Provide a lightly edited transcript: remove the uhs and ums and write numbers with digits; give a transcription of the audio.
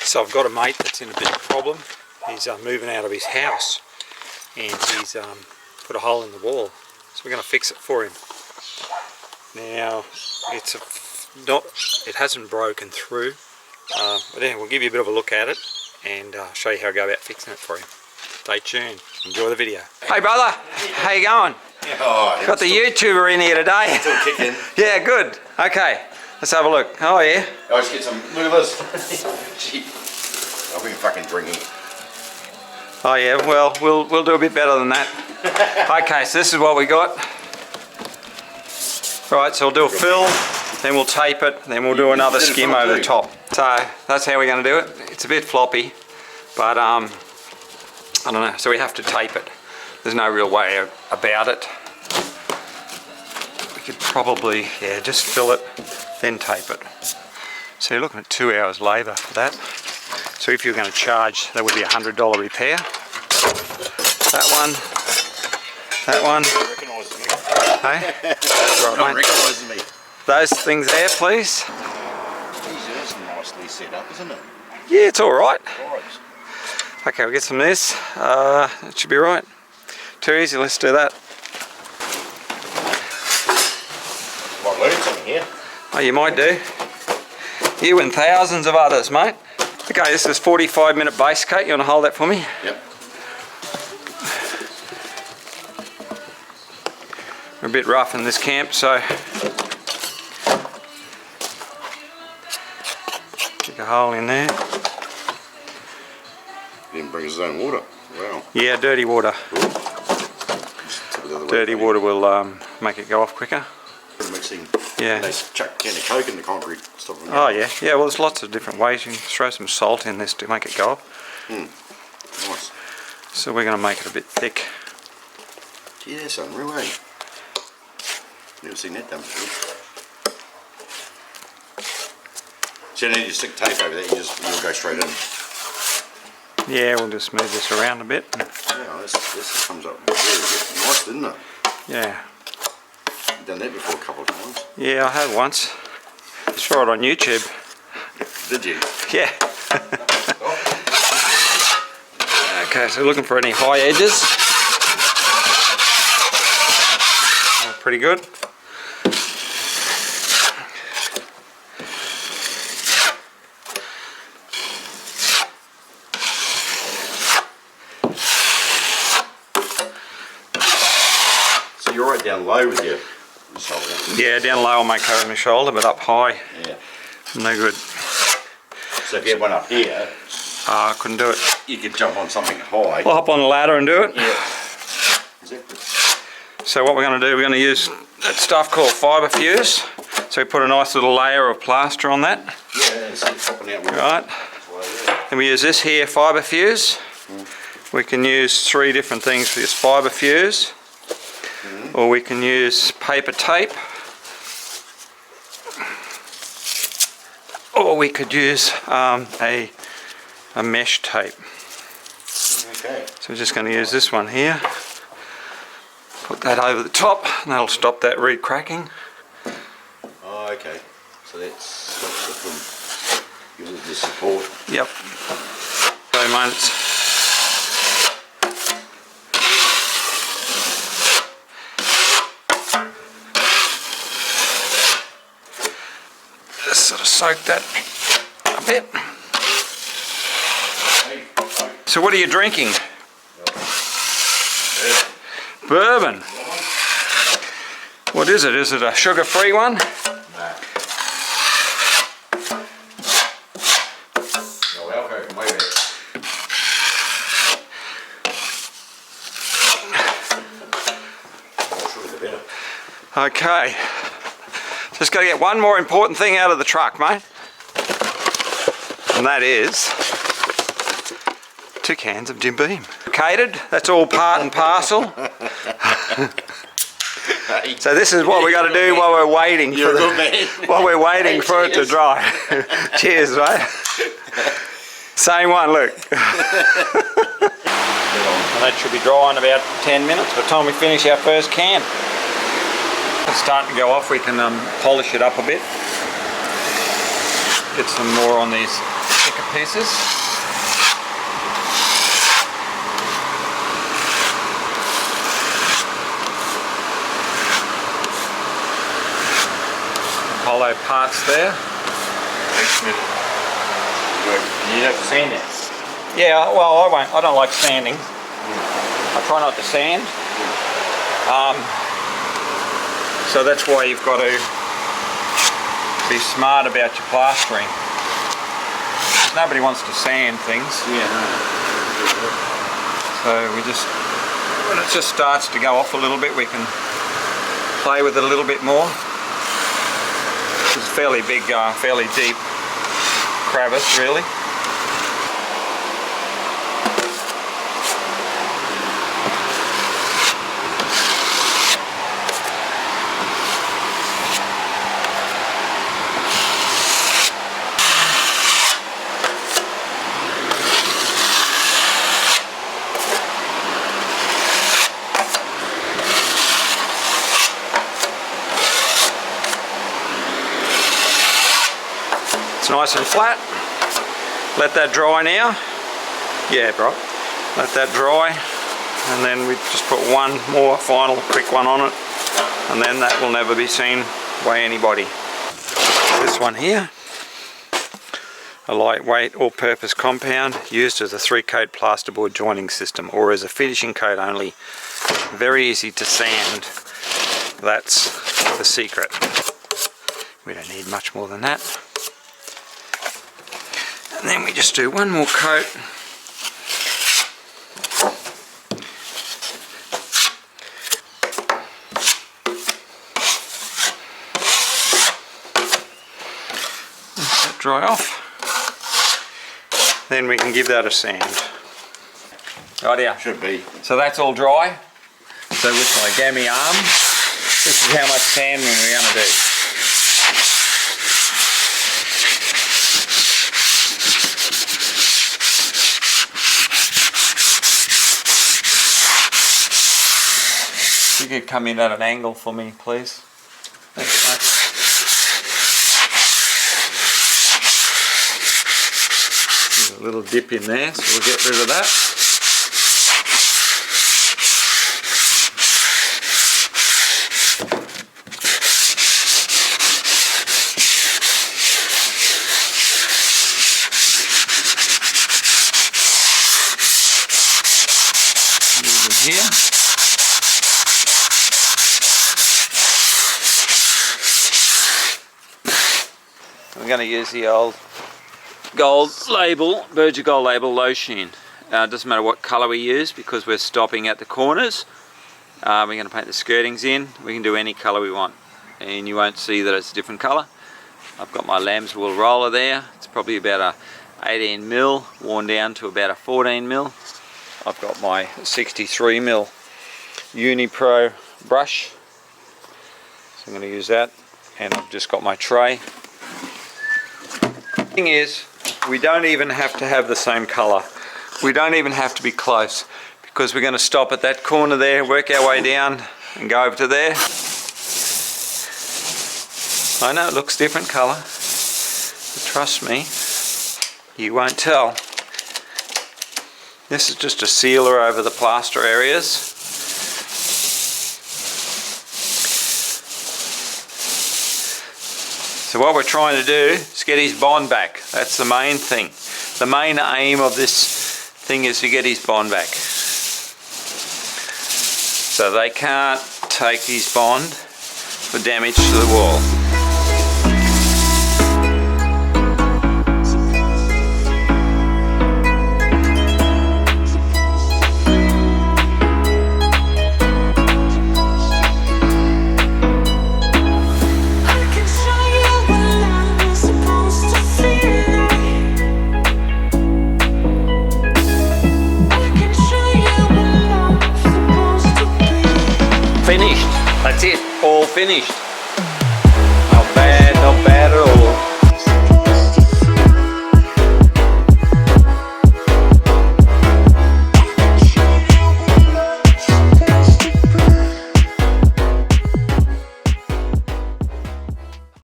So I've got a mate that's in a bit of a problem. He's moving out of his house and he's put a hole in the wall. So we're going to fix it for him. Now it hasn't broken through, but anyway, we'll give you a bit of a look at it and show you how I go about fixing it for him. Stay tuned. Enjoy the video. Hey brother, how you going? Oh, got the YouTuber in here today. Still kicking. Yeah, good. Okay, let's have a look. Oh yeah. I'll just get some. Look at this. Gee, I've been fucking drinking. Oh yeah. Well, we'll do a bit better than that. Okay, so this is what we got. Right, so we'll do a fill, then we'll tape it, then we'll do another skim over the top. So that's how we're going to do it. It's a bit floppy, but I don't know. So we have to tape it. There's no real way about it. We could probably, yeah, just fill it, then tape it. So you're looking at 2 hours labour for that. So if you're going to charge, that would be $100 repair. That one. That one. Hey? Right, mate. Those things there, please. That's nicely set up, isn't it? Yeah, it's alright. Right. Okay, we'll get some of this. It should be right. Too easy, let's do that. Might learn something here. Oh, you might do. You and thousands of others, mate. Okay, this is 45-minute base coat. You want to hold that for me? Yep. We're a bit rough in this camp, so kick a hole in there. He didn't bring his own water. Wow. Yeah, dirty water. Dirty water will make it go off quicker. Mixing. Yeah. They chuck a can of Coke in the concrete. Stop them. Oh yeah, yeah. Well, there's lots of different ways. You can throw some salt in this to make it go off. Nice. So we're going to make it a bit thick. Gee, that's unreal, eh? Never seen that done before. So you don't need to stick tape over that. You'll go straight in. Yeah, we'll just move this around a bit. Yeah, this comes up very nice, didn't it? Yeah. You've done that before a couple of times. Yeah, I have once. I saw it on YouTube. Did you? Yeah. Okay, so looking for any high edges. Oh, pretty good. So you're right down low with your shoulder. Yeah, down low on my coat and my shoulder, but up high, Yeah. no good. So if you had one up here, I couldn't do it. you could jump on something high. I'll hop on the ladder and do it. Yeah. Exactly. So what we're going to do, we're going to use that stuff called fiba-fuse. So we put a nice little layer of plaster on that. Yeah, it's popping out. Right. And we use this here, fiba-fuse. We can use 3 different things for this fiba-fuse. Or we can use paper tape. Or we could use a mesh tape. Okay. So we're just going to use this one here. Put that over the top and that'll stop that reed cracking. Oh, okay. So that stops it from giving it the support. Yep. So mate, just sort of soak that a bit. So what are you drinking? Bourbon. What is it? Is it a sugar-free one? No alcohol can weigh that. More sugar the better. Okay. Just got to get one more important thing out of the truck, mate. And that is 2 cans of Jim Beam. Catered, that's all part and parcel. So this is what we got to do while we're waiting for while we're waiting for it to dry. Cheers, mate. Same one, look. And that should be dry in about 10 minutes by the time we finish our first can. It's starting to go off, we can polish it up a bit. Get some more on these thick thicker pieces. Hollow parts there. You have to sand it. Yeah, well, I don't like sanding. I try not to sand. So that's why you've got to be smart about your plastering. Nobody wants to sand things. Yeah, no. So we just, when it just starts to go off a little bit, we can play with it a little bit more. It's a fairly big, fairly deep crevice, really. It's nice and flat. Let that dry now. Yeah, bro. Let that dry, and then we just put one more final quick one on it, and then that will never be seen by anybody. This one here, a lightweight all-purpose compound used as a 3-coat plasterboard joining system or as a finishing coat only. Very easy to sand. That's the secret. We don't need much more than that. And then we just do one more coat. Let that dry off. Then we can give that a sand. Right here. Should be. So that's all dry. So with my gammy arm, this is how much sanding we're going to do. You could come in at an angle for me, please. Thanks, mate. There's a little dip in there, so we'll get rid of that. A little bit here. I'm going to use the old gold label, Berger Gold label low sheen. It doesn't matter what colour we use because we're stopping at the corners. We're going to paint the skirtings in. We can do any colour we want and you won't see that it's a different colour. I've got my lamb's wool roller there. It's probably about a 18mm worn down to about a 14mm. I've got my 63mm Unipro brush. So I'm going to use that, and I've just got my tray. Thing is, we don't even have to have the same colour. We don't even have to be close because we're going to stop at that corner there, work our way down and go over to there. I know it looks different colour, but trust me, you won't tell. This is just a sealer over the plaster areas. So what we're trying to do is get his bond back. That's the main thing. The main aim of this thing is to get his bond back. So they can't take his bond for damage to the wall. Finished. That's it. All finished. Not bad, not bad.